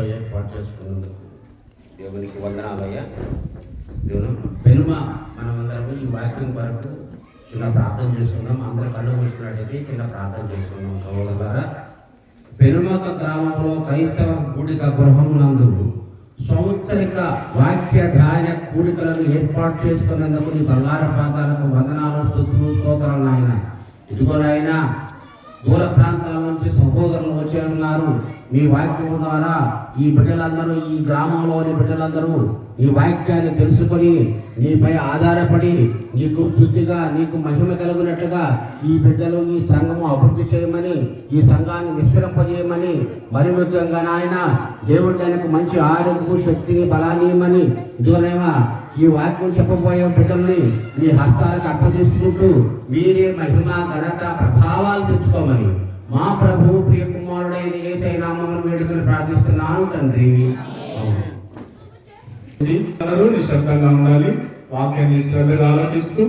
ఏర్పాటు చేసుకున్నందుకు దేవునికి వందనాలయ్యా. దేవుని పెనుమ మనమందరము ఈ వాక్యం వరకు చిన్న ప్రార్థన చేసుకున్నాం. అందరూ కళ్ళు మూసుకున్నట్టయితే చిన్న ప్రార్థన చేసుకున్నాం. సోదరులారా, పెనుమక గ్రామంలో క్రైస్తవ కూడిక గృహమునందు సంవత్సరిక వాక్య ధ్యాన కూడికలను ఏర్పాటు చేసుకున్నందుకు నీ బంగారు పాదాలకు వందనాలు, స్తుతులు, స్తోత్రాలు నాయన. ఇదిగోనైనా దూర ప్రాంతాల నుంచి సహోదరులు వచ్చి ఉన్నారు. నీ వాక్యం ద్వారా ఈ బిడ్డలందరూ, ఈ గ్రామంలోని బిడ్డలందరూ ఈ వాక్యాన్ని తెలుసుకొని నీపై ఆధారపడి నీకు స్తుతిగా, నీకు మహిమ కలుగునట్లుగా ఈ బిడ్డలు, ఈ సంఘము అభివృద్ధి చేయమని, ఈ సంఘాన్ని విస్తరింపజేయమని, మరి ముఖ్యంగా నాయన దేవుడు ఆయనకు మంచి ఆరోగ్యము, శక్తిని, బలాన్ని ఇవ్వమని, ఇదిగోనేమా ఈ వాక్యం చెప్పబోయే బిడ్డల్ని నీ హస్తాలకు అప్పగిస్తుకుంటూ మీరే మహిమ, ఘనత, ప్రభావాలు తెచ్చుకోమని మా ప్రభు ప్రియ కుమారుడైన యేసయ్య నామమున వేడుకలు ప్రార్థిస్తున్నాను తండ్రి. నిశ్శబ్దంగా ఉండాలి. వాక్యాన్ని శ్రద్ధగా ఆలోచిస్తూ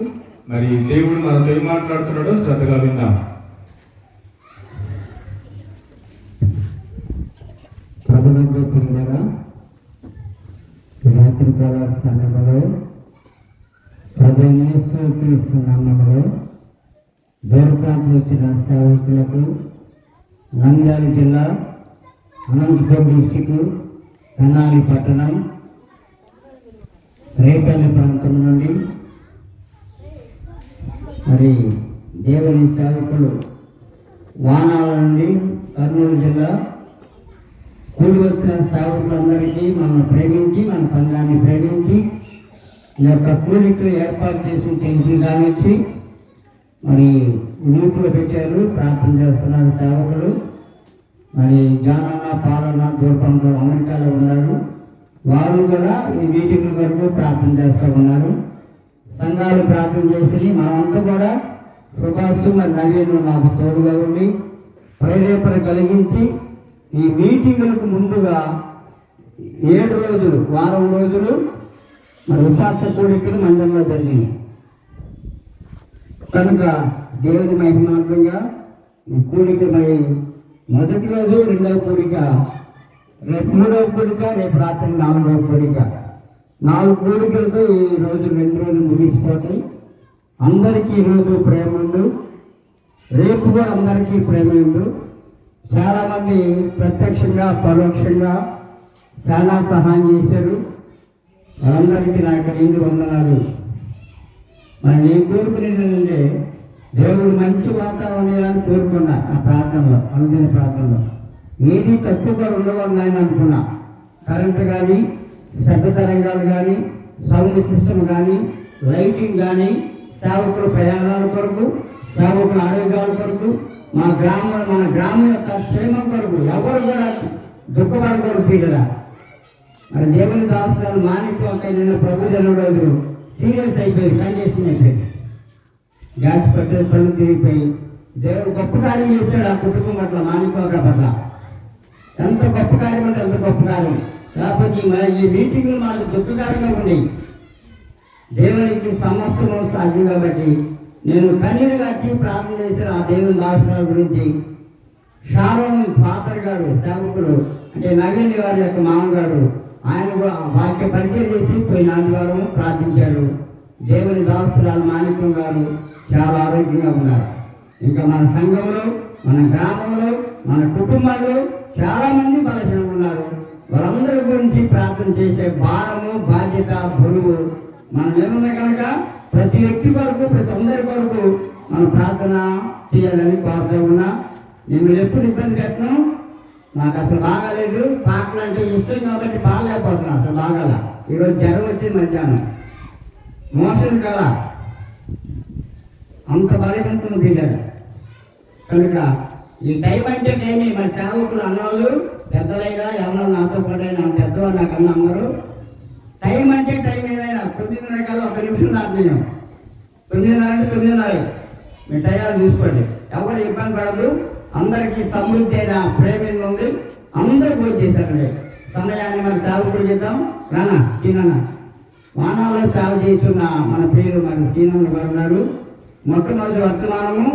మరి దేవుడు మనతో ఏం మాట్లాడుతున్నాడో శ్రద్ధగా విందాం. ప్రభునందు ప్రియులారా, రాత్రికాల సమయంలో ప్రభువైన యేసు క్రీస్తు నామములో దూరప్రాంతం వచ్చిన సేవకులకు నంద్యాల జిల్లా, అనంతపురం డిస్టిక్, తెనాలి పట్టణం, రేపల్లి ప్రాంతం నుండి మరి దేవుని సేవకులు వానాల నుండి కర్నూలు జిల్లా కూడి వచ్చిన సేవకులందరికీ మనం ప్రేమించి, మన సంఘాన్ని ప్రేమించి ఈ యొక్క కూడికలు ఏర్పాటు చేసి తెలిసిన దానికి మరి గ్రూపులు పెట్టారు. ప్రార్థన చేస్తున్నారు సేవకులు. మరి జానన్న, పాలన దూరప్రాంతం అమెరికాలో ఉన్నారు. వాళ్ళు కూడా ఈ మీటింగ్ వరకు ప్రార్థన చేస్తూ ఉన్నారు. సంఘాలు ప్రార్థన చేసి మనమంతా కూడా ప్రభాసు మరి నవీను నాకు తోడుగా ఉండి ప్రేరేపణ కలిగించి ఈ మీటింగులకు ముందుగా 7 రోజులు, వారం రోజులు మరి ఉపాస కూడికలు మందిరంలో జరిగినాయి. కనుక దేవుని మహిమార్థంగా ఈ కూడిక మరి మొదటి రోజు, రెండవ కూడిక, రేపు 3వ కూడిక, రేపు రాత్రి 4వ కూడిక. 4 కూడికలతో ఈ రోజు 2 రోజులు ముగిసిపోతాయి. అందరికీ ఈరోజు ప్రేమ ఉంది, రేపు కూడా అందరికీ ప్రేమ ఉంది. చాలామంది ప్రత్యక్షంగా, పరోక్షంగా చాలా సహాయం చేశారు. వాళ్ళందరికీ నా యొక్క నిండు వందనాలు. మరి నేను కోరుకునేది ఏంటంటే దేవుడు మంచి వాతావరణాన్ని కోరుకున్నా. ఆ ప్రార్థనలో, అనుదిన ప్రార్థనలో ఏది తక్కువగా ఉండవని ఆయన అనుకున్నా. కరెంటు కానీ, శబ్ద తరంగాలు కానీ, సౌండ్ సిస్టమ్ కానీ, లైటింగ్ కానీ, సేవకుల ప్రయాణాల కొరకు, సేవకుల ఆరోగ్యాల కొరకు, మన గ్రామం యొక్క క్షేమం కొరకు ఎవరు కూడా దుఃఖపడకూడదు. పీడరా మరి దేవుని దాసులను మానిపోక నిన్న ప్రభు జనం రోజు సీరియస్ అయిపోయింది, కండిషన్ అయిపోయింది. గ్యాస్ పెట్టే పనులు తిరిగిపోయి దేవుడు గొప్ప కార్యం చేశాడు ఆ కుటుంబం పట్ల, మానిపోక పట్ల. ఎంత గొప్ప కార్యం అంటే ఎంత గొప్ప కార్యం. లేకపోతే ఈ మీటింగ్లు మనకు దుఃఖకరంగా ఉండేవి. దేవునికి సమస్తము సాధ్యం కాబట్టి నేను కన్నీరు కాచి ప్రార్థన చేసిన ఆ దేవుని దాసుల గురించి షారోన్ ఫాదర్ గారు, సేవకుడు అంటే నవీన్ గారి యొక్క మామగారు, ఆయన కూడా వాక్య పరిచయం చేసి పోయిన ఆదివారం ప్రార్థించారు. దేవుని దాసురాలు మాణిక్యం గారు చాలా ఆరోగ్యంగా ఉన్నారు. ఇంకా మన సంఘంలో, మన గ్రామంలో, మన కుటుంబాల్లో చాలామంది బలహీన ఉన్నారు. వాళ్ళందరి గురించి ప్రార్థన చేసే భారము, బాధ్యత, బరువు మనం ఏమన్నా కనుక ప్రతి వ్యక్తి కొరకు, ప్రతి అందరి కొరకు మనం ప్రార్థన చేయాలని కోరుతూ ఉన్నా. నేను ఎప్పుడు ఇబ్బంది పెట్టను. నాకు అసలు బాగాలేదు. పాటలు అంటే ఇష్టం కాబట్టి బాగలేకపోతున్నాను. అసలు బాగాల. ఈరోజు జ్వరం వచ్చింది మధ్యాహ్నం, మోషన్ కల అంత బలవంతం బిడ్డారు. కనుక ఈ టైం అంటే టైమే. మన సేవకులు అన్నవాళ్ళు పెద్దలైనా ఎవరో నాతో పాటైనా పెద్దవాళ్ళు నాకన్నా అందరూ టైం అంటే టైం ఏదైనా 9:30 కల్లా 1 నిమిషం దాటినాం. 9:30 అంటే 9:30. మీ టయాలు చూసుకోండి. ఎవరు ఇబ్బంది పడదు. అందరికీ సమృద్ధి అయిన ప్రేమ ఉంది. అందరూ పూర్తి చేశారండి. సమయాన్ని మరి సేవకులు చేద్దాం. రానా సీనన్న వానాల్లో సేవ చేస్తున్న మన ప్రియులు మరి సీనన్న గారు ఉన్నారు. మొట్టమొదటి వర్తమానము,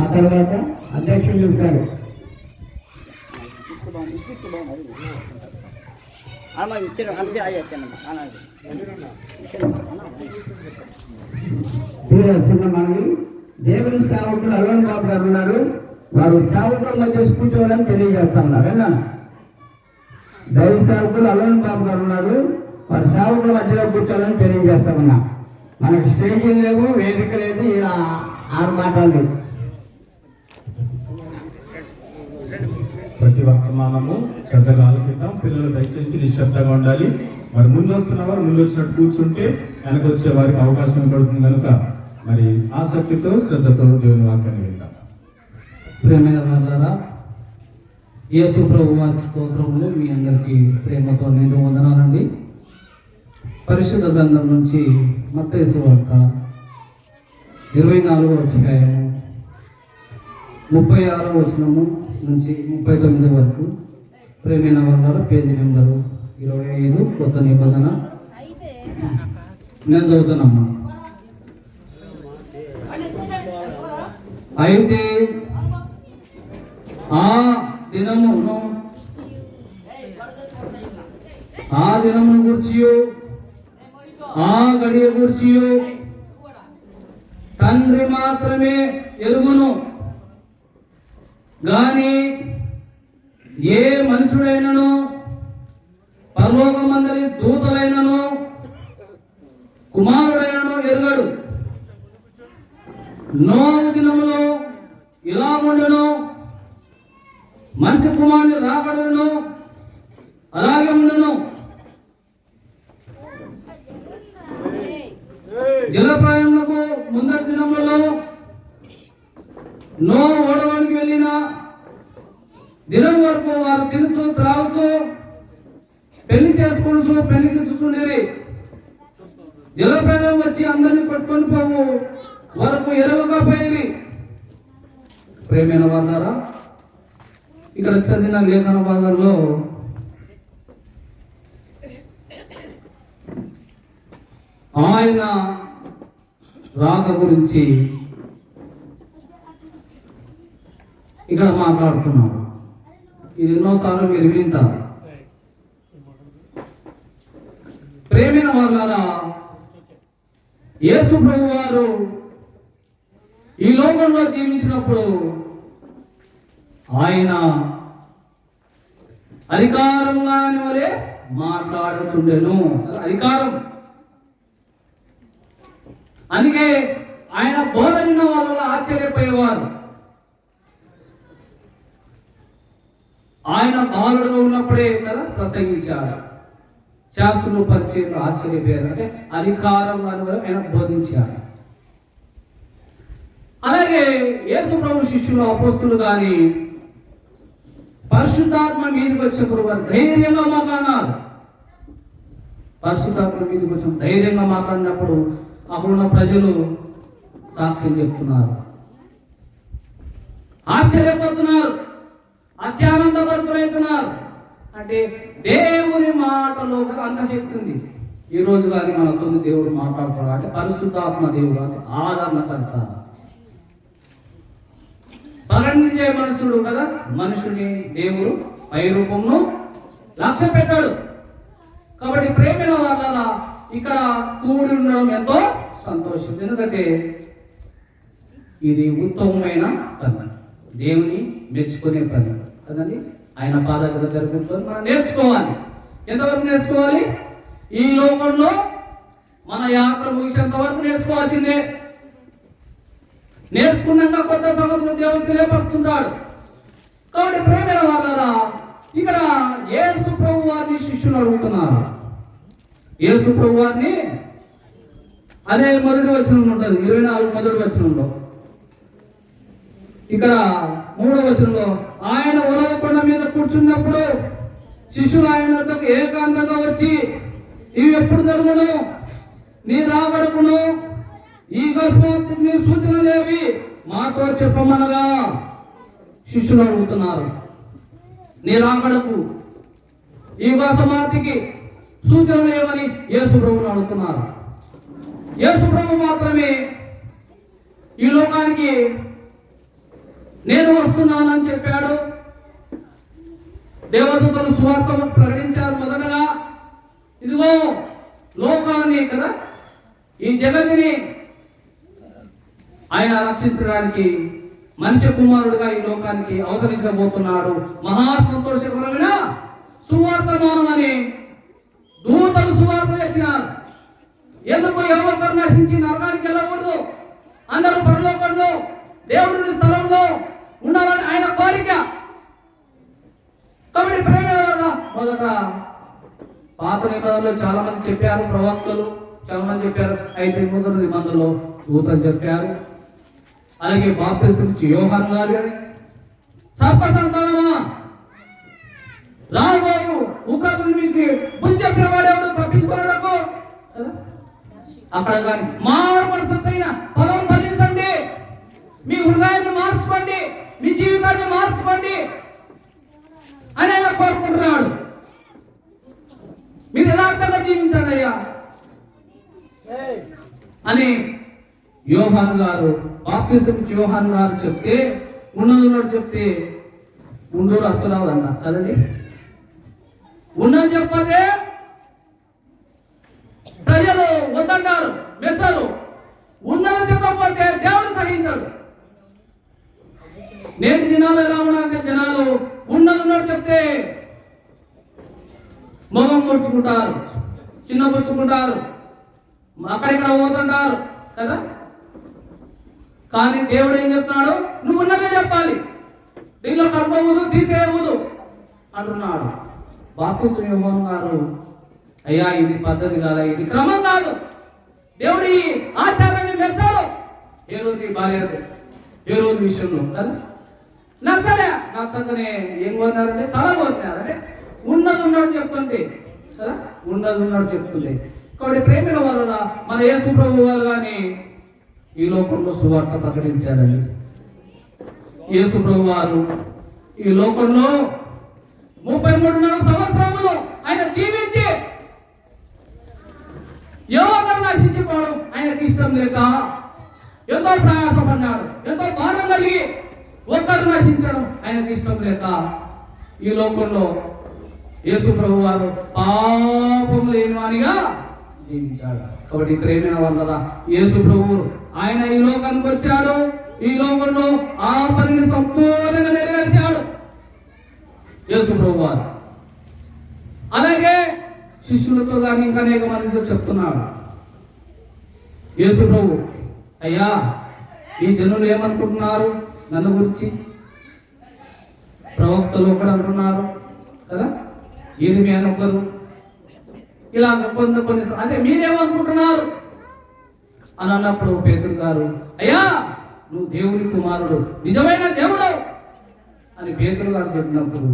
ఆ తర్వాత అధ్యక్షులు చెబుతారు. చిన్న మనవి దేవుని సేవకులు అలోన్ బాబు గారు ఉన్నారు. వారు సేవకుల మధ్య కూర్చోవాలని తెలియజేస్తా ఉన్నారు. అన్నా దైవ సేవకులు అలోన్ బాబు గారు ఉన్నారు. వారి సేవకుల మధ్యలో కూర్చోవాలని తెలియజేస్తా ఉన్నా. మనకు స్టేజీలు లేవు, వేదిక లేదు, ఇలా 6 మాటలు లేవు. ప్రతి వర్తమానము శ్రద్ధగా ఆలకిద్దాం. పిల్లలు దయచేసి నిశ్శబ్దంగా ఉండాలి. మరి ముందు వస్తున్న వారు ముందు వచ్చినట్టు కూర్చుంటే వెనక వచ్చే వారికి అవకాశం పడుతుంది కనుక మరి ఆసక్తితో శ్రద్ధతో దేవుని వాక్యాన్ని విందాం. ప్రేమైన వారులారా, యేసు ప్రభు వారి స్తోత్రములు మీ అందరికీ ప్రేమతో నిండు వందనాలండి. పరిశుద్ధ గ్రంథం నుంచి మత్తయి సువార్త 24వ అధ్యాయము 36వ వచనము నుంచి 39 వరకు. ప్రేమైన వారులారా, పేజీ నెంబరు 25, కొత్త నిబంధన. నేను చదువుతున్నామ్మా. అయితే ఆ దినమును గూర్చియు ఆ గడియ గూర్చియు తండ్రి మాత్రమే ఎరుగును గాని ఏ మనుషుడైనను పరలోకమందరి దూతలైనను కుమారుడైనను ఎరుగడు. నోవు దినములో ఇలా ఉండను, మనిషి కుమారుని రాకడను అలాగే ఉండను. జలప్రాయములకు ముందటి దినములలో నోవు ఓడలోనికి వెళ్ళిన దినం వరకు వారు తినుచు త్రాగుచు పెళ్లి చేసుకొనుచు పెళ్లికించుచుండేది. జలప్రయాణం వచ్చి అందరినీ కొట్టుకొని పోవు వరకు ఎరవగా పోయి. ప్రేమైన వారులారా, ఇక్కడ చదివిన లేఖన భాగంలో ఆయన రాక గురించి ఇక్కడ మాట్లాడుతున్నాం. ఇది ఎన్నోసార్లు మీరు వింటారు. ప్రేమైన వారులారా, యేసు ప్రభు వారు ఈ లోకంలో జీవించినప్పుడు ఆయన అధికారంగా వలె మాట్లాడుతుండెను. అధికారం అందుకే ఆయన బోధన వాళ్ళ ఆశ్చర్యపోయేవారు. ఆయన బాలుడుగా ఉన్నప్పుడే కదా ప్రసంగించాడు. శాస్త్రులు పరిచయం ఆశ్చర్యపోయారు. అంటే అధికారం అని ఆయన బోధించాడు. అలాగే యేసు ప్రభు శిష్యులు అపోస్తులు కానీ పరిశుద్ధాత్మ మీదకి వచ్చినప్పుడు వారు ధైర్యంగా మాట్లాడినారు. పరిశుద్ధాత్మ మీదకి వచ్చిన ధైర్యంగా మాట్లాడినప్పుడు అక్కడున్న ప్రజలు సాక్ష్యం చెప్తున్నారు, ఆశ్చర్యపోతున్నారు, అత్యానందభరితులవుతున్నారు. అంటే దేవుని మాటలో అంత శక్తి ఉంది. ఈ రోజు కానీ మనతో దేవుడు మాట్లాడుతున్నాడు అంటే పరిశుద్ధాత్మ దేవుడు అంటే ఆదరణ అంటారు. పరంజయ మనుషుడు కదా, మనుషుని దేవుడు పై రూపంలో లక్ష్య పెట్టాడు. కాబట్టి ప్రేమైన వాళ్ళ ఇక్కడ కూడి ఉండడం ఎంతో సంతోషం. ఎందుకంటే ఇది ఉత్తమమైన పని, దేవుని మెచ్చుకునే పని కదండి. ఆయన పాదాల దగ్గర కూర్చొని మనం నేర్చుకోవాలి. ఎంతవరకు నేర్చుకోవాలి? ఈ లోకంలో మన యాత్ర ముగిసేంత వరకు నేర్చుకోవాల్సిందే. నేర్చుకున్నాక కొత్త సంగతులు దేవుడు తెలియపరుస్తున్నాడు. కాబట్టి ప్రేమైన వాళ్ళరా, ఇక్కడ యేసు ప్రభు వారిని శిష్యులు అడుగుతున్నారు. యేసు ప్రభు వారిని అదే మొదటి వచనం ఉంటుంది, 24 మొదటి వచనంలో. ఇక్కడ 3వ వచనంలో ఆయన ఒలవ కొండ మీద కూర్చున్నప్పుడు శిష్యులు ఆయన వద్దకు ఏకాంతంగా వచ్చి, ఇవి ఎప్పుడు జరుగును? నీ రాకడకును ఈ అకస్మాత్తుని సూచనలేవి మాతో చెప్పమనగా శిష్యులు అడుగుతున్నారు. నీ రాకడకు ఈ అకస్మాత్తుకి సూచనలు ఏమని యేసు ప్రభువును అడుగుతున్నారు. యేసు ప్రభు మాత్రమే ఈ లోకానికి నేను వస్తున్నానని చెప్పాడు. దేవదూతలు సువార్త ప్రకటించారు. మొదటగా ఈ జగతిని ఆయన రక్షించడానికి మనిషి కుమారుడుగా ఈ లోకానికి అవతరించబోతున్నాడు. మహా సంతోషకరమైన సువార్తమానం అని దూతలు సువార్త తెచ్చినారు. ఎందుకు ఎవరు నశించి నరకానికి వెళ్ళకూడదు, అందరూ పరలోకంలో దేవుడి స్థలంలో ఉండాలని ఆయన కోరిక. కాబట్టి ప్రేమ మొదట పాత నిబంధనలో చాలా మంది చెప్పారు, ప్రవక్తలు చాలా మంది చెప్పారు. అయితే నూతన నిబంధనలో దూతలు చెప్పారు. అలాగే బాప్తిసం ఇచ్చి యోహాను గారు అని సర్ప సంతానమా రాబోయు ఉగ్రతను మీకు బుద్ధి చెప్పిన వాడు ఎవరు తప్పించుకోవడకు అక్కడ కానీ మారుమనసైన పదం ఫలించండి, మీ హృదయాన్ని మార్చుకోండి, మీ జీవితాన్ని మార్చుకోండి అని ఆయన కోరుకుంటున్నాడు. మీరు యథార్థంగా జీవించండి అయ్యా అని యోహాను గారు బాప్తిసం యోహాను గారు చెప్తే ఉన్నది చెప్తే ఉండూరు అచ్చరావు అన్న కదండి. ఉన్నది చెప్పదే ప్రజలు వద్దంటారు, మెచ్చరు. ఉన్నది చెప్పకపోతే దేవుడు సహించడు. నేటి దినాలు ఎలా ఉన్నారంటే జనాలు ఉన్నది చెప్తే మొగం ముడుచుకుంటారు, చిన్న పుచ్చుకుంటారు, అక్కడిక్కడ పోతుంటారు కదా. కానీ దేవుడు ఏం చెప్తున్నాడు, నువ్వు ఉన్నదే చెప్పాలి, దీనిలో కర్మవులు తీసేయవులు అంటున్నాడు. బాప్తిసం యోహాను గారు అయ్యా ఇది పద్ధతి కాదా, ఇది క్రమం కాదు, దేవుడి ఆచారాన్ని మెచ్చాడు. ఏ రోజు భార్య ఏ రోజు విషయంలో కదా నచ్చకనే ఏం కొన్నారంటే తల కొన్నారంటే ఉన్నది ఉన్నాడు చెప్తుంది కదా, ఉన్నది ఉన్నాడు చెప్తుంది. కాబట్టి ప్రేమిల వల్ల మన యేసు ప్రభు వారు కానీ ఈ లోకంలో సువార్త ప్రకటించారండి. యేసు ప్రభు వారు ఈ లోకంలో 33 సంవత్సరములు ఆయన జీవించి ఎవరు నశించిపోవడం ఆయనకి ఇష్టం లేక ఎంతో ప్రయాసపడ్డాడు, ఎంతో భారం కలిగి ఒకరు నశించడం ఆయనకి ఇష్టం లేక ఈ లోకంలో యేసు ప్రభు వారు పాపం లేనివానిగా జీవించాడు. కాబట్టి ప్రేమైన వల్ల యేసు ప్రభు ఆయన ఈ లోకానికి వచ్చాడు, ఈ లోకంలో ఆ పనిని సంపూర్ణంగా నెరవేర్చాడు యేసు ప్రభు వారు. అలాగే శిష్యులతో కానీ ఇంకా అనేక మందితో చెప్తున్నాడు యేసు ప్రభు, అయ్యా ఈ జనులు ఏమనుకుంటున్నారు నన్ను గురించి, ప్రవక్తలు ఒకరు అంటున్నారు కదా, ఈయన అని ఒకరు, ఇలా కొన్ని అదే మీరేమనుకుంటున్నారు అని అన్నప్పుడు పేతురు గారు, అయ్యా నువ్వు దేవుని కుమారుడు, నిజమైన దేవుడు అని పేతురు గారు చెప్పినప్పుడు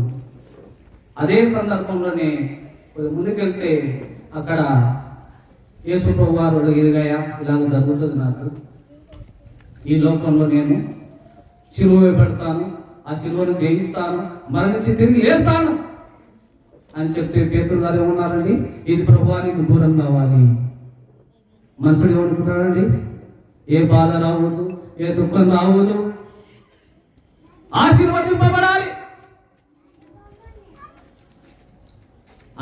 అదే సందర్భంలోనే ముందుకెళ్తే అక్కడ యేసు ప్రభు వారు ఎదిగాయా ఇలాగ జరుగుతుంది, నాకు ఈ లోకంలో నేను శిలువ పెడతాను, ఆ శిలువను జయిస్తాను, మరణించి తిరిగి లేస్తాను అని చెప్తే పేతురు గారు ఏమన్నారండి, ఇది ప్రభువానికి దూరం కావాలి. మనుషుడు ఏమనుకుంటాడండి, ఏ బాధ రావద్దు, ఏ దుఃఖం రావద్దు, ఆశీర్వదింపబడాలి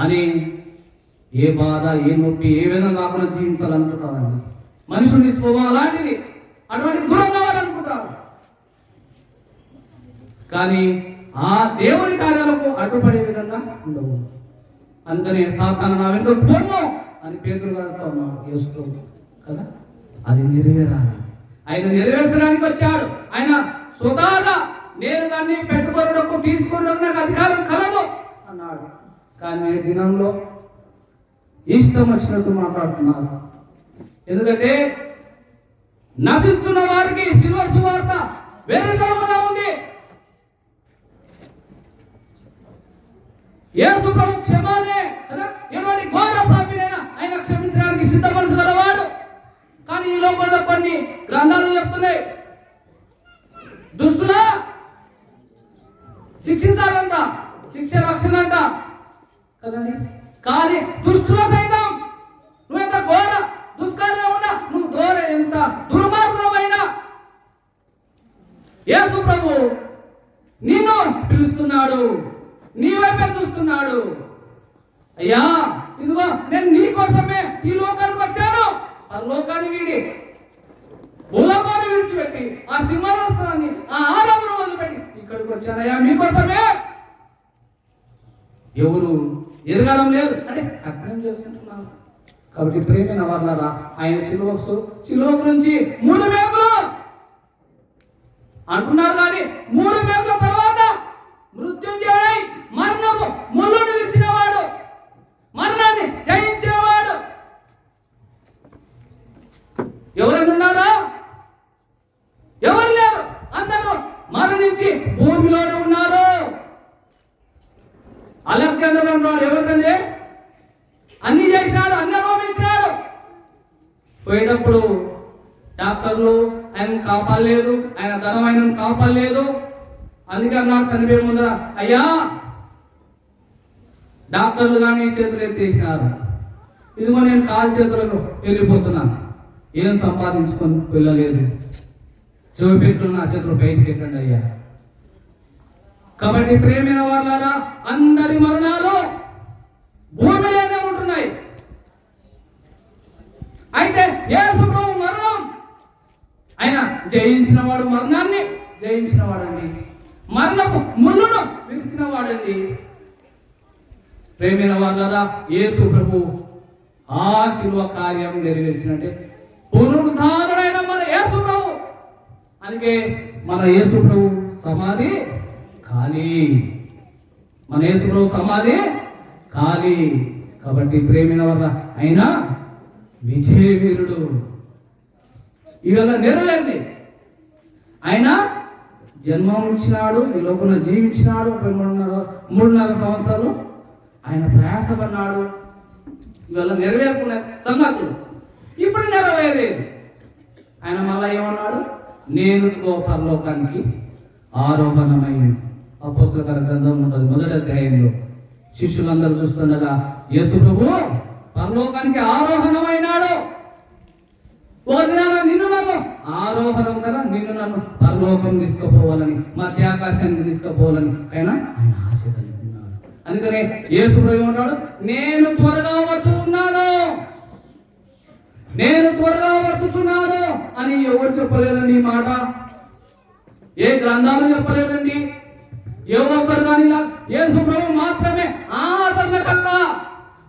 అని ఏ బాధ ఏ నొప్పి ఏ విధంగా కాకుండా జీవించాలనుకుంటారండి. మనుషుని స్వభావం అలాంటిది, అటువంటి దూరం కావాలనుకుంటారు. కానీ ఆ దేవుని కార్యాలకు అడ్డుపడే విధంగా ఉండవు. అందుకనే సాతాను నా వెంట పోను అని పేతురు గారితో అన్నాడు యేసు కదా. అది నెరవేరాలి, ఆయన నెరవేర్చడానికి వచ్చాడు. ఆయన స్వతహాగా నేను దాన్ని పెట్టుకోవడానికి తీసుకోవడానికి నాకు అధికారం కలదు అన్నాడు. కానీ నేటి దినంలో ఇష్టం వచ్చినట్టు మాట్లాడుతున్నారు. ఎందుకంటే నశిస్తున్న వారికి శిలువ సువార్త వేరే తరముగా ఉంది. యేసు ప్రభు క్షమానే కదా, ఎలాంటి ఘోర పాపినైనా ఆయన క్షమించడానికి సిద్ధ మనసు గలవాడు. కానీ ఈ లోకంలో కొన్ని గ్రంథాలు చెప్తున్నాయి, దుష్టులా శిక్షించాలంట, శిక్ష రక్షణ అంట కదండి. కానీ దుష్టుల సైతం నువ్వు ఎంత ఘోర దుష్కార్యంగా ఉన్నా, నువ్వు ఎంత దుర్మార్గులమైనా యేసు ప్రభు నిన్ను పిలుస్తున్నాడు, నీ వైపే చూస్తున్నాడు. అయ్యా ఇదిగో నేను నీ కోసమే ఈ లోకానికి వచ్చాను, పరలోకాన్ని వీడి భూలోకాన్ని విడిచిపెట్టి ఆ సింహాసనాన్ని ఆ ఆరాధన వదిలిపెట్టి ఇక్కడికి వచ్చానయ్యా మీకోసమే. ఎవరు ఎరగడం లేదు అంటే కట్నం చేసుకుంటున్నారు. కాబట్టి ప్రేమైన వాళ్ళారా, ఆయన శిలువ గురించి 3 మేకులు అంటున్నారు. కానీ 3 మేకుల తర్వాత మృత్యుంజయుడై మరణము ముళ్ళును విరిచిన వాడు, మరణాన్ని జయించిన వాడు ఎవరైనా ఉన్నారా? ఎవరు లేరు. అందరూ మరణించి భూమిలోనే ఉన్నారు. అలెగ్జాండర్ అన్నాడు, ఎవరికండి అన్ని చేసినాడు, అన్ని అనుభవించినాడు. పోయేటప్పుడు డాక్టర్లు ఆయన కాపాడలేదు, ఆయన ధనం ఆయన కాపాడలేదు. అందుకే అన్నాడు చనిపోయే ముందర, అయ్యా డాక్టర్లు కానీ చేతులు ఎత్తేసినారు, ఇదిగో నేను కాలు చేతులకు వెళ్ళిపోతున్నాను, ఏం సంపాదించుకొని వెళ్ళలేదు, చెవిపెట్లు నా చేతులు బయటికి ఎట్టండి అయ్యా. కాబట్టి ప్రేమైన వాళ్ళారా, అందరి మరణాలు భూమిలోనే ఉంటున్నాయి. అయితే యేసు ప్రభు మరణం ఆయన జయించిన వాడు, మరణాన్ని జయించిన వాడండి, మరణపు ముళ్ళును విరిచిన వాడండి. ప్రేమైన వాళ్ళారా, యేసు ప్రభు ఆ శిలువ కార్యం నెరవేర్చినట్టే పునరుద్ధారుడైన మన యేసు ప్రభు. అందుకే మన యేసు ప్రభు సమాధి ఖాళీ, మన యేసు ప్రభు సమాధి ఖాళీ. కాబట్టి ప్రేమైన వాళ్ళ ఆయన విజయవీరుడు. ఇవాళ నెరవేరింది. ఆయన జన్మం ఇచ్చినాడు, ఈ లోపల జీవించినాడు, 3.5 సంవత్సరాలు ఆయన ప్రయాసపడినాడు. ఇవాళ నెరవేరుకునే సంగతులు ఇప్పుడు నెరవేరేది. ఆయన మళ్ళా ఏమన్నాడు, నేను పరలోకానికి ఆరోహణమై. అపోస్తల గ్రంథం ఉంటుంది 1వ అధ్యాయంలో. శిష్యులందరూ చూస్తుండగా యేసు ప్రభు పరలోకానికి ఆరోహణమైనాడు. ఒక దినాన నిన్ను నన్ను ఆరోహణం కదా, నిన్ను నన్ను పరలోకం తీసుకుపోవాలని, మధ్యాకాశానికి తీసుకుపోవాలని ఆయన ఆశ కలిగి ఉన్నాడు. అందుకనే యేసు ప్రభు ఏమంటాడు, నేను త్వరగా వచ్చుతున్నాను, నేను త్వరగా వచ్చుతున్నాను అని ఎవరు చెప్పలేదండి ఈ మాట. ఏ గ్రంథాలు చెప్పలేదండి. ఏ ఒక్కరు కానీ యేసు ప్రభు మాత్రమే ఆదరణకర్త.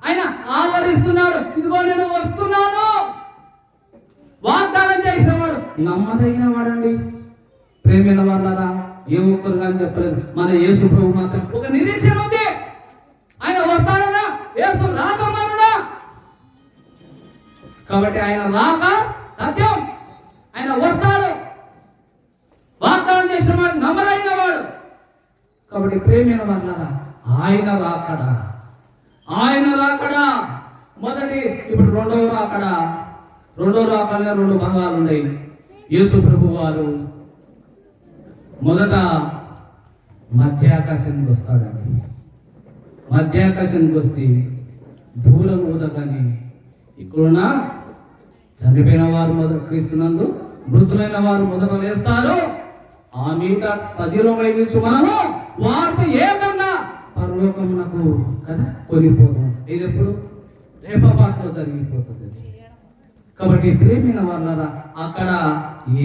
ఆయన ఆదరిస్తున్నాడు, ఇదిగో నేను వస్తున్నాను. వాగ్దానం చేసిన వాడు నమ్మదగిన వాడండి. ప్రేమైన వాళ్ళారా, ఏ ఒక్కరు కానీ చెప్పలేదు. మన యేసు ప్రభు మాత్రం ఒక నిరీక్షణ ఉంది. ఆయన వస్తాడన్నా, యేసు రాకమారుడా. కాబట్టి ఆయన రాక సత్యం, ఆయన వస్తాడు. వాగ్దానం చేసిన వాడు నమ్మదగిన వాడు. కాబట్టి ప్రేమైన వాళ్ళారా, ఆయన రాకడా, ఆయన రాకడా మొదటి, ఇప్పుడు రెండవ రాకడా. రెండవ రాకడా 2 భాగాలు ఉన్నాయి. యేసు ప్రభు వారు మొదట మధ్యాకాశానికి వస్తాడండి. మధ్యాకాశానికి వస్తే దూరం ఊదగానే ఇక్కడున్న చనిపోయిన వారు మొదట క్రీస్తునందు, మృతులైన వారు మొదట లేస్తారు. ఆ మీట సజీవమై నుంచి మనము వారితో ఏదన్నా పరలోకమునకు కదా కొనిపోతాం. ఇది ఎప్పుడు రేపపాట్లో జరిగిపోతుంది. కాబట్టి ప్రేమైన వాళ్ళారా, అక్కడ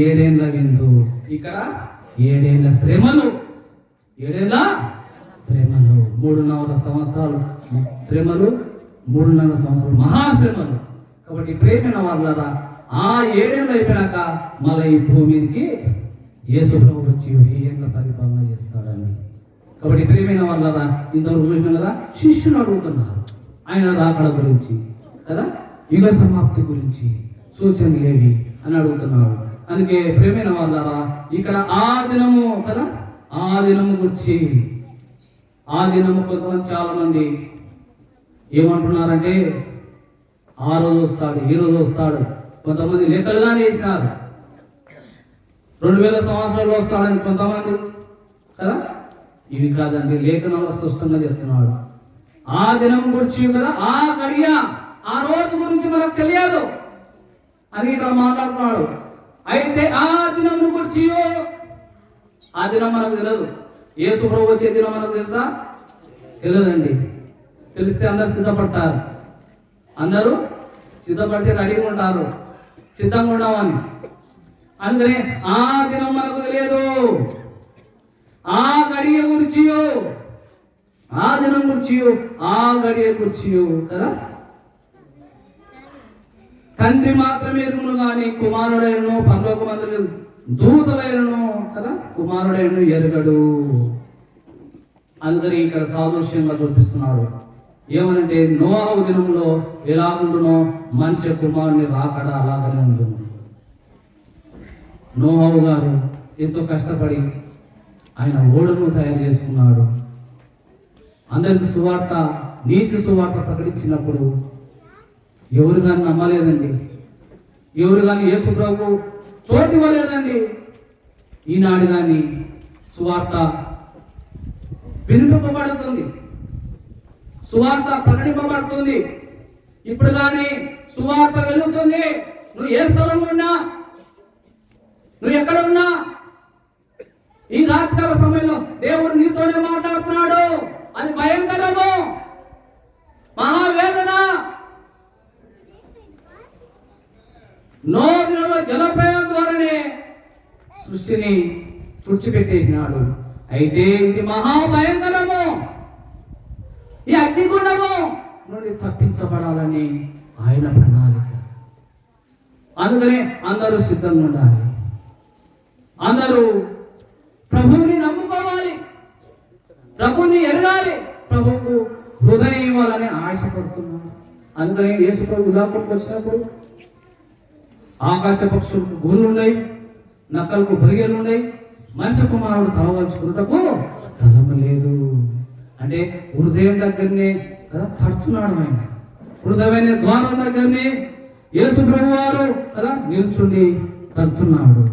7 ఏళ్ల విందు, ఇక్కడ 7 ఏళ్ల శ్రమలు. 7 ఏళ్ల శ్రమలు, 3.5 సంవత్సరాలు శ్రమలు, 3.5 సంవత్సరాలు మహాశ్రమలు. కాబట్టి ప్రేమైన వాళ్ళారా, ఆ 7 ఏళ్ళు అయిపోయినాక మళ్ళీ ఈ భూమికి యేసు ప్రభు వచ్చి 1000 ఏళ్ల పరిపాలన చేస్తాడని. కాబట్టి ప్రేమైన వాళ్ళారా, ఇంతవరకు చూసిన కదా, శిష్యులు అడుగుతున్నారు ఆయన రాకడ గురించి కదా, యుగ సమాప్తి గురించి సూచనలు ఏవి అని అడుగుతున్నాడు. అందుకే ప్రేమైన వాళ్ళారా, ఇక్కడ ఆ దినము కదా, ఆ దినము గురించి, ఆ దినము కొంతమంది చాలా మంది ఏమంటున్నారంటే ఆ రోజు వస్తాడు, ఈ రోజు వస్తాడు. కొంతమంది లెక్కలుగానే వేసినారు, 2000 సంవత్సరాలు వస్తాడని కొంతమంది కదా. ఇవి కాదండి, లేఖనాలు స్పష్టంగా చెప్తున్నాడు. ఆ దినం గురించి కదా, ఆ గడియ, ఆ రోజు గురించి మనకు తెలియదు అని ఇక్కడ మాట్లాడుతున్నాడు. అయితే ఆ దినం గురించి, ఆ దినం మనకు తెలియదు. యేసు ప్రభు వచ్చే దినం మనకు తెలుసా? తెలియదండి. తెలిస్తే అందరు సిద్ధపడతారు, అందరూ సిద్ధపడితే రెడీగా ఉంటారు. సిద్ధంగా ఉన్నామని. అందుకని ఆ దినం మనకు తెలియదు, ఆ గడియ గురించి, ఆ దినం గురించి, ఆ గడియ గురించి కదా. తండ్రి మాత్రమే ఎరుగును కానీ కుమారుడైనను పరలోకమందు దూతలైనను కదా కుమారుడైనను ఎరగడు. అందుకని ఇక్కడ సాదృశ్యంగా చూపిస్తున్నాడు. ఏమనంటే నోవాహు దినంలో ఎలా ఉండునో మనిషి కుమారుని రాకడ అలాగనే ఉండును. నోవాహు గారు ఎంతో కష్టపడి ఆయన ఓడను తయారు చేసుకున్నాడు. అందరికి సువార్త, నీతి సువార్త ప్రకటించినప్పుడు ఎవరు కానీ నమ్మలేదండి, ఎవరు కానీ యేసు ప్రభు చోటు ఇవ్వలేదండి. ఈనాడు కానీ సువార్త వినిపింపబడుతుంది, సువార్త ప్రకటింపబడుతుంది. ఇప్పుడు కానీ సువార్త వెళుతుంది. నువ్వు ఏ స్థలంలో ఉన్నా, నువ్వు ఎక్కడ ఉన్నా, ఈ రాత్రికాల సమయంలో దేవుడు నీతోనే మాట్లాడుతున్నాడు. అది భయంకరము, మహావేదన. నోదిలో జలప్రయాణం ద్వారానే సృష్టిని తుడిచిపెట్టేసినాడు. అయితే ఇది మహాభయంకరము, ఈ అగ్నిగుండము నుండి తప్పించబడాలని ఆయన ప్రణాళిక. అందుకనే అందరూ సిద్ధంగా ఉండాలి, అందరూ ప్రభువుని నమ్ముకోవాలి, ప్రభువుని ఎరగాలి, ప్రభువుకు హృదయం ఇవ్వాలని ఆశపడుతున్నాడు. అందుకని యేసు ప్రభు లోకంలోకి వచ్చినప్పుడు ఆకాశ పక్షులకు గూళ్ళు ఉన్నాయి, నక్కలకు బరిగెలు ఉన్నాయి, మనిషి కుమారుడు తలవాల్చుకున్నటకు స్థలం లేదు. అంటే హృదయం దగ్గరనే కదా తడుతున్నాడు ఆయన. హృదయమైన ద్వారం దగ్గరనే యేసు ప్రభు వారు కదా నిల్చుండి తడుతున్నాడు.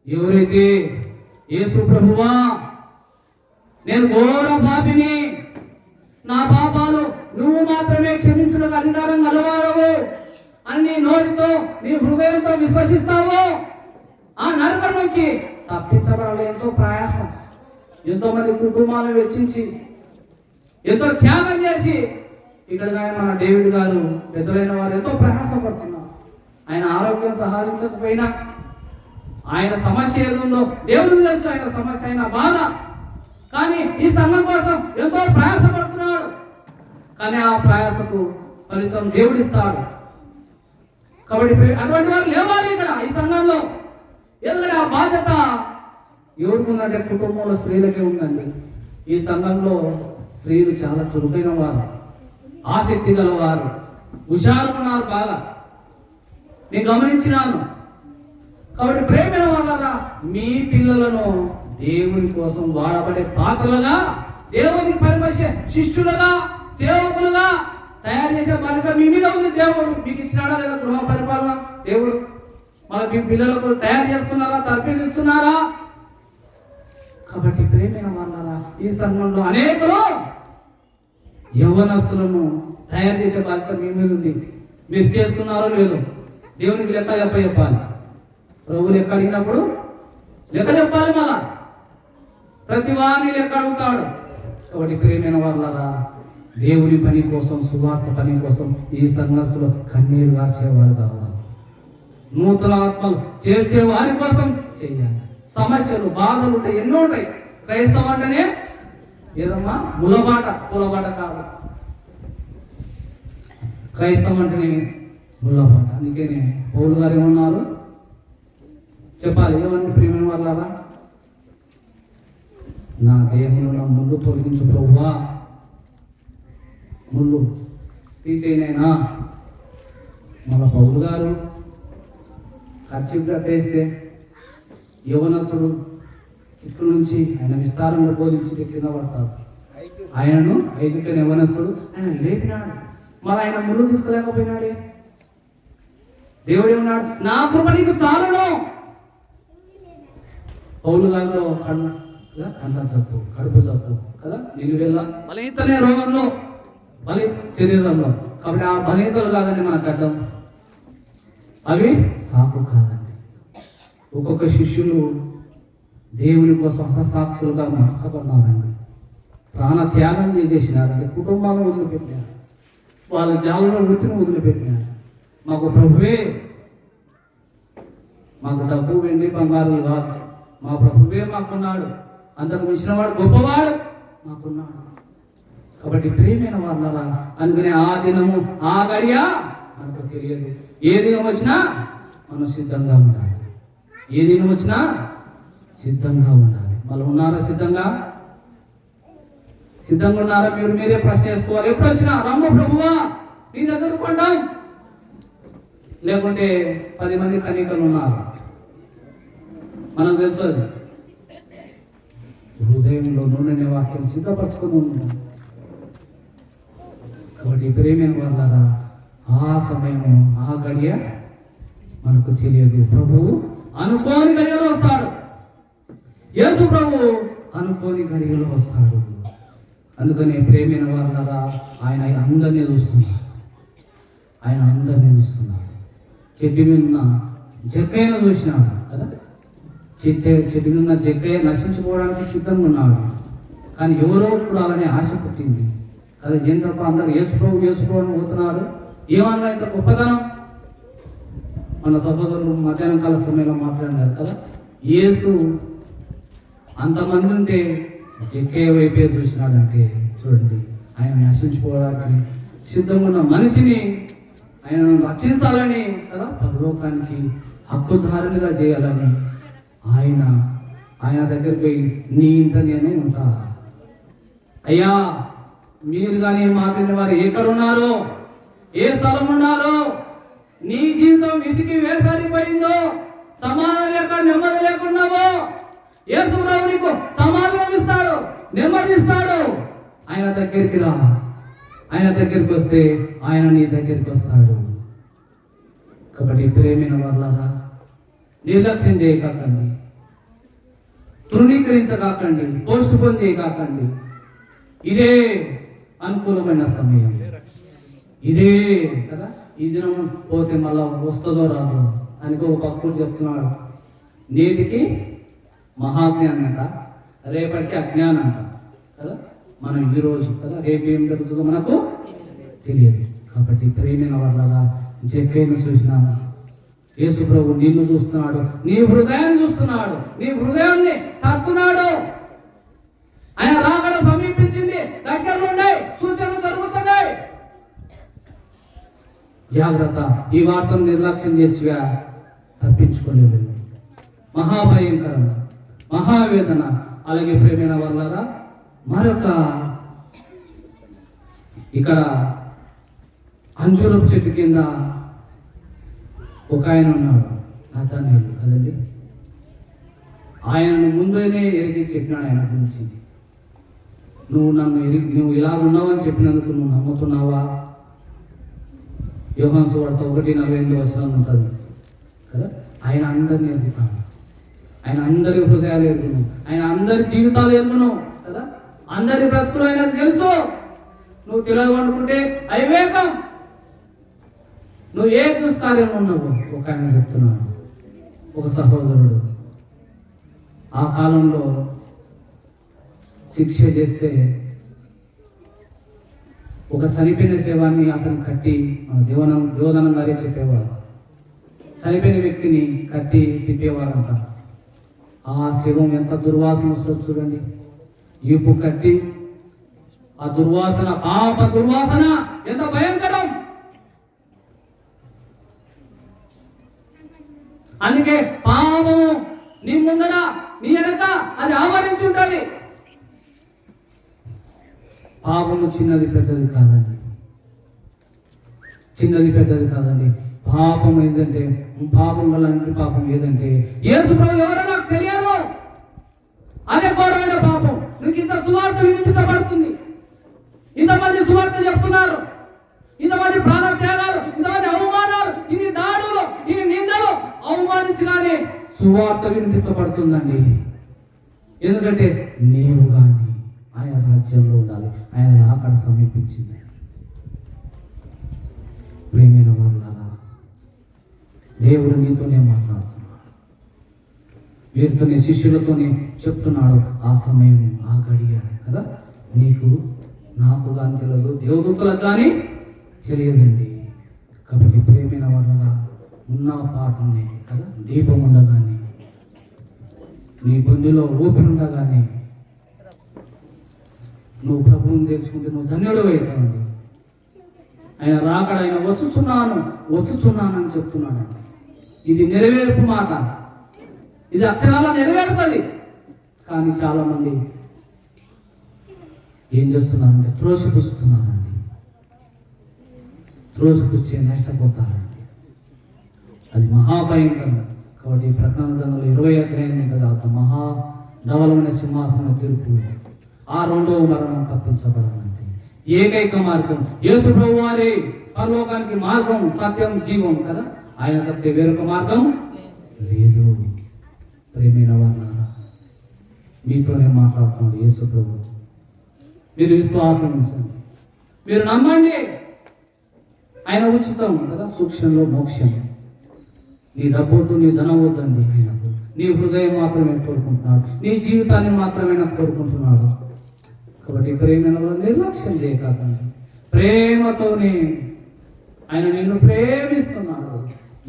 ఎవరైతే యేసు ప్రభువా నేను ఘోర పాపిని, నా పాపాలు నువ్వు మాత్రమే క్షమించడానికి అధికారం గలవాడవు అని నీ నోటితో నీ హృదయంతో విశ్వసిస్తావు, ఆ నరకం నుంచి తప్పించబడాలి. ఎంతో ప్రయాసం, ఎంతో మంది కుటుంబాలను వెచ్చించి ఎంతో త్యాగం చేసి ఇక్కడ కానీ మన డేవిడ్ గారు పెద్దలైన వారు ఎంతో ప్రయాసపడుతున్నారు. ఆయన ఆరోగ్యం సహాయించకపోయినా ఆయన సమస్య ఏదుందో దేవుడికి తెలుసు, ఆయన సమస్య, ఆయన బాధ. కానీ ఈ సంఘం కోసం ఎంతో ప్రయాసపడుతున్నాడు. కానీ ఆ ప్రయాసకు ఫలితం దేవుడిస్తాడు. కాబట్టి అటువంటి వారు లేవాలి ఇక్కడ ఈ సంఘంలో. ఎందుకంటే ఆ బాధ్యత ఎవరికి ఉందంటే కుటుంబంలో స్త్రీలకే ఉందండి. ఈ సంఘంలో స్త్రీలు చాలా చురుకైన వారు, ఆసక్తి గల వారు, హుషారు ఉన్నారు బాగా, నేను గమనించినాను. కాబట్టి ప్రేమైన వాళ్ళరా మీ పిల్లలను దేవుని కోసం వాడబడే పాత్రలుగా, దేవునికి పనిచేసే శిష్యులుగా, సేవకులుగా తయారు చేసే బాధ్యత మీ మీద ఉంది. దేవుడు మీకు ఇచ్చినాడా లేదా గృహ పరిపాలన? దేవుడు మన మీ పిల్లలకు తయారు చేస్తున్నారా, తర్పిస్తున్నారా? కాబట్టి ప్రేమైన వాళ్ళరా ఈ సంఘంలో అనేకులు యవ్వనస్తులను తయారు చేసే బాధ్యత మీ మీద ఉంది. మీరు చేస్తున్నారో లేదో దేవునికి లెక్క చెప్పాలి. ప్రభు లెక్క అడిగినప్పుడు లెక్క చెప్పాలి. మళ్ళా ప్రతి వారిని లెక్క అడుగుతాడు. కాబట్టి ప్రేమైన వాళ్ళరా దేవుని పని కోసం, సువార్త పని కోసం ఈ సంఘస్థులు కన్నీరు గార్చేవారు కావాలి. నూతన ఆత్మలు చేర్చే వారి కోసం చేయాలి. సమస్యలు, బాధలు ఉంటాయి, ఎన్నో ఉంటాయి. క్రైస్తవం అంటేనే ఏదమ్మా పూలబాట కాదు. క్రైస్తవం అంటేనే ముళ్ళబాట. అందుకనే పౌలు గారు ఏమన్నారు చెప్పాలి. ఏమన్నా ప్రియమైన వాళ్ళరా నా దేహంలో నా ముళ్ళు తొలగించు ప్రభువా, ముళ్ళు తీసేనైనా. మన పౌలు గారు ఖర్చు కట్టేస్తే యవనసుడు ఇక్కడి నుంచి ఆయన విస్తారంలో బోధించి కింద పడతాడు. ఆయనను 5 యవనస్తుడు ఆయన లేపినాడు. మరి ఆయన ముళ్ళు తీసుకోలేకపోయినాడే. దేవుడు ఏమన్నాడు, నా కృప నీకు చాలును. పౌలు గారిలో కంట జబ్బు, కడుపు జబ్బు కదా, నిలువెల్ల బలహీనతనే రోగంలో, శరీరంలో. కాబట్టి ఆ బలహీనతలు కాదండి మనకు అడ్డం, అవి సాకు కాదండి. ఒక్కొక్క శిష్యులు దేవుని కోసం హతసాక్షులుగా మార్చబడినారండి. ప్రాణ త్యాగం చేసేసినారండి. కుటుంబాలను వదిలిపెట్టినారు, వాళ్ళ జాలలో వృత్తిని వదిలిపెట్టినారు. మాకు ప్రభువే మాకు డబ్బు వెండి బంగారులు కాదు, మా ప్రభువే మాకున్నాడు, అంతకు మించిన వాడు గొప్పవాడు మాకున్నాడు. కాబట్టి ప్రియమైన వాళ్ళరా, అందుకనే ఆ దినము ఆ గడియ మనకు తెలియదు. ఏ దినం వచ్చినా మనం సిద్ధంగా ఉండాలి. ఏ దినం వచ్చినా సిద్ధంగా ఉండాలి. వాళ్ళు ఉన్నారా సిద్ధంగా? సిద్ధంగా ఉన్నారా? మీరే ప్రశ్న వేసుకోవాలి. ఎప్పుడు వచ్చినా రమ్మ ప్రభువా నీ దగ్గర కొంటాం, లేకుంటే 10 మంది కన్యకలు ఉన్నారు, మనకు తెలుసు. అది హృదయంలో నూనె వాక్యం సిద్ధపరచుకుని ఉన్నాం. కాబట్టి ప్రేమైన వాళ్ళరా, ఆ సమయము ఆ గడియ మనకు తెలియదు. ప్రభువు అనుకోని గడియలో వస్తాడు. యేసు ప్రభువు అనుకోని గడియలో వస్తాడు. అందుకని ప్రేమైన వాళ్ళరా, ఆయన అందరినీ చూస్తున్నాడు. ఆయన అందరినీ చూస్తున్నాడు. చెట్టు మీద జక్కయ్యను చూసినాడు కదా. చెట్టు మీద జక్కయ్య నశించుకోవడానికి సిద్ధంగా ఉన్నాడు. కానీ ఎవరో చూడాలనే ఆశ పుట్టింది కదా. ఏం తప్ప అందరు యేసుప్రభు అని పోతున్నారు. ఏమన్నా ఇంత గొప్పతనం? మన సహోదరులు మధ్యాహ్నం కాల సమయంలో మాట్లాడినారు కదా. యేసు అంతమంది ఉంటే జక్కయ్య వైపే చూసినాడంటే చూడండి, ఆయన నశించుకోవడానికి సిద్ధంగా ఉన్న మనిషిని ఆయన రక్షించాలని కదా, పరలోకానికి హక్కుదారునిగా చేయాలని ఆయన దగ్గరికి పోయి నీ ఇంట నేను ఉంటా అయ్యా, మీరు కానీ మాట్లాడిన వారు ఎక్కడున్నారో, ఏ స్థలం ఉన్నారో, నీ జీవితం విసికి వేసారిపోయిందో, సమాధానం లేక నెమ్మది లేకున్నావో, యేసు ప్రభు నీకు సమాధానం ఇస్తాడు, నెమ్మదిస్తాడు. ఆయన దగ్గరికి రా. ఆయన దగ్గరికి వస్తే ఆయన నీ దగ్గరికి వస్తాడు. కాబట్టి ప్రేమైన వాళ్ళారా, నిర్లక్ష్యం చేయకాకండి, తృణీకరించకాకండి, పోస్ట్ పోన్ చేయకాకండి. ఇదే అనుకూలమైన సమయం, ఇదే కదా. ఈ దినం పోతే మళ్ళా వస్తుందో రాదో అని ఒక భక్తుడు చెప్తున్నాడు. నేటికి మహాజ్ఞానం అంట, రేపటికి అజ్ఞానం అంట కదా. మనం ఈరోజు కదా, రేపు ఏం జరుగుతుందో మనకు తెలియదు. కాబట్టి ప్రేమైన వాళ్ళగా జక్కయ్యను చూసిన యేసు ప్రభు నిన్ను చూస్తున్నాడు, నీ హృదయాన్ని చూస్తున్నాడు, నీ హృదయాన్ని తట్టున్నాడు. ఆయన రాకడ సమీపించింది, దగ్గరలో ఉన్నాయి, సూచనలు జరుగుతున్నాయి. జాగ్రత్త, ఈ వార్తను నిర్లక్ష్యం చేసిగా తప్పించుకోలేదు. మహాభయంకరం, మహావేదన. అలాగే ప్రేమైన వాళ్ళరా, మరొక ఇక్కడ అంజూరపు చెట్టు కింద ఒక ఆయన ఉన్నాడు, నాతానేలు కదండి. ఆయనను ముందునే ఎరిగి చెప్పినాడు ఆయన గురించి. నువ్వు ఇలా ఉన్నావని చెప్పినందుకు నువ్వు నమ్ముతున్నావా? యోహాను సువార్త 1:48 ఉంటుంది కదా. ఆయన అందరిని ఎరుగుతాడు, ఆయన అందరి హృదయాలు ఎరుగును, ఆయన అందరి జీవితాలు ఎరుగును కదా. అందరి బ్రతుకులు ఆయనకు తెలుసు. నువ్వు తెలియదు అనుకుంటే అవివేకం. నువ్వు ఏ దుష్కార్యం ఉన్నావు? ఒక ఆయన చెప్తున్నాడు, ఒక సహోదరుడు ఆ కాలంలో శిక్ష చేస్తే ఒక చనిపోయిన శవాన్ని అతను కట్టి, మన దేవదనం గారే చెప్పేవారు, చనిపోయిన వ్యక్తిని కట్టి తిప్పేవారంట. ఆ శవం ఎంత దుర్వాసన వస్తుంది చూడండి. ఈపు కట్టి ఆ దుర్వాసన, పాప దుర్వాసన ఎంత భయంకరం. అందుకే పాపము నీ ముందర నీ వెనక అది ఆవరించి ఉంటుంది. పాపము చిన్నది పెద్దది కాదండి, చిన్నది పెద్దది కాదండి. పాపం ఏంటంటే, పాపం వల్ల పాపం ఏదంటే యేసు ప్రభు ఎవరో నాకు తెలియదు, అదే ఘోరమైన పాపం. నీకు ఇంత సువార్త వినిపించబడుతుంది, ఇంతమంది సువార్త చెప్తున్నారు, ఇంతమంది ప్రాణ త్యాగాలు, ఇంతమంది అవమానాలు, ఇన్ని దాడులు, ఇన్ని నిందలు, అవమానించగానే సువార్త వినిపించబడుతుందండి. ఎందుకంటే నీవు కానీ ఆయన రాజ్యంలో ఉండాలి, ఆయన రాకడ సమీపించింది. ప్రేమైన వాళ్ళారా, దేవుడు నీతోనే మాట్లాడుతున్నాడు, వీరితోనే శిష్యులతోనే చెప్తున్నాడు. ఆ సమయం ఆ గడియ కదా, నీకు నాకు కానీ తెలియదు, దేవదూతలకు కానీ తెలియదండి. కాబట్టి ప్రేమైన వాళ్ళ ఉన్న పాటని కదా, దీపం ఉండగానే, నీ బొందిలో ఊపిరి ఉండగానే నువ్వు ప్రభువుని తెలుసుకుంటే నువ్వు ధన్యుడు అవుతావండి. ఆయన రాకడ, ఆయన వచ్చుచున్నానని చెప్తున్నాడండి. ఇది నెరవేర్పు మాట, ఇది అక్షరాల నెరవేరుతుంది. కానీ చాలామంది ఏం చేస్తున్నారంటే త్రోసిపుస్తున్నారండి, త్రోసిపుచ్చే నష్టపోతారండి. అది మహాభయంకరం. కాబట్టి ప్రకటన గ్రంథంలో 20 అధ్యాయం ఉంటుంది. ఆ మహా ధవలమైన సింహాసనం తీర్పు, ఆ రెండవ మరణం తప్పించబడాలంటే ఏకైక మార్గం యేసు ప్రభువు వారి పరలోకానికి మార్గం, సత్యం, జీవం కదా. ఆయన తప్పితే వేరొక మార్గం లేదు. ప్రేమైన వాళ్ళారా, మీతోనే మాట్లాడుతున్నాడు యేసు ప్రభు. మీరు విశ్వాసం ఉంచండి, మీరు నమ్మండి. ఆయన ఉచితం కదా, సూక్ష్మంలో మోక్షం. నీ డబ్బొద్దు, నీ ధనం వద్దండి ఆయనకు. నీ హృదయం మాత్రమే కోరుకుంటున్నాడు, నీ జీవితాన్ని మాత్రమే కోరుకుంటున్నాడు. కాబట్టి ప్రేమను నిర్లక్ష్యం చేయకండి. ప్రేమతోనే ఆయన నిన్ను ప్రేమిస్తున్నాడు.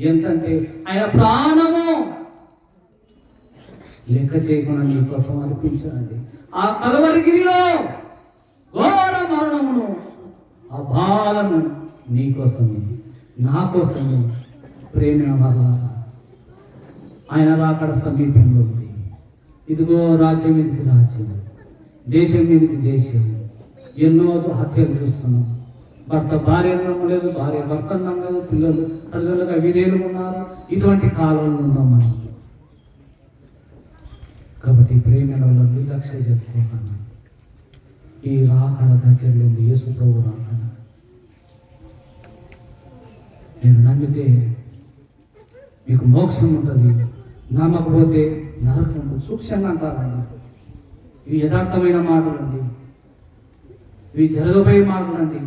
ఎంతంటే ఆయన ప్రాణము లెక్క చేయకుండా నీ కోసం అర్పించండి. ఆ కలవరిగిరిలో ఘోర మరణమును, ఆ బాధను నీ కోసమే, నా కోసమే. ప్రేమ వల్ల ఆయన రాకడ సమీపంలో ఉంది. ఇదిగో రాజ్యం మీదకి రాజ్యం, దేశం మీదకి దేశం. ఎన్నో హత్యలు చూస్తున్నాం. భర్త భార్య నమ్మలేదు, భార్య భర్త నమ్మలేదు, పిల్లలు తల్లిదండ్రులకు అవిధేయులు ఉన్నారు. ఇటువంటి కాలంలో ఉన్నాం మనం. కాబట్టి ప్రేమైన వల్ల నిర్లక్ష్యం చేసుకోకుండా ఈ రాకడ దగ్గరలో ఉంది. యేసు ప్రభు రాకడ మీరు నమ్మితే మీకు మోక్షం ఉంటుంది, నమ్మకపోతే నరకం ఉంటుంది. సూక్ష్మంగా అంటారండి. ఇవి యథార్థమైన మాటలండి, ఇవి జరగబోయే మాటలండి.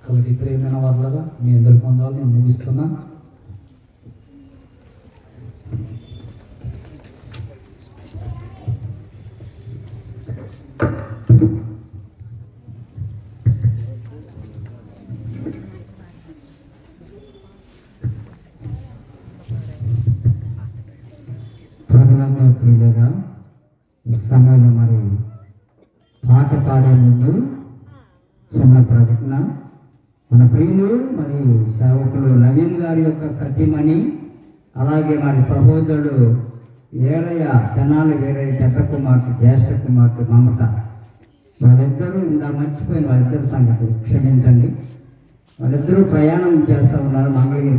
కాబట్టి ప్రేమైన వాళ్ళగా మీ అందరు పొందాలని నేను ముగిస్తున్నా. ప్రజలంలో ప్రియులుగా ఈ సమయంలో మరి పాట పాడే ముందు చిన్న ప్రకటన. మన ప్రియులు మరి సేవకులు నవీన్ గారి యొక్క సతీమణి, అలాగే మరి సహోదరుడు ఏరయ్య, తెనాలి వీరయ్య పెద్ద కుమార్తె, జ్యేష్ఠ కుమార్తె మమత, వాళ్ళిద్దరూ ఇందా మర్చిపోయిన వాళ్ళిద్దరి సంగతి క్షమించండి. వాళ్ళిద్దరూ ప్రయాణం చేస్తూ ఉన్నారు మంగళగిరి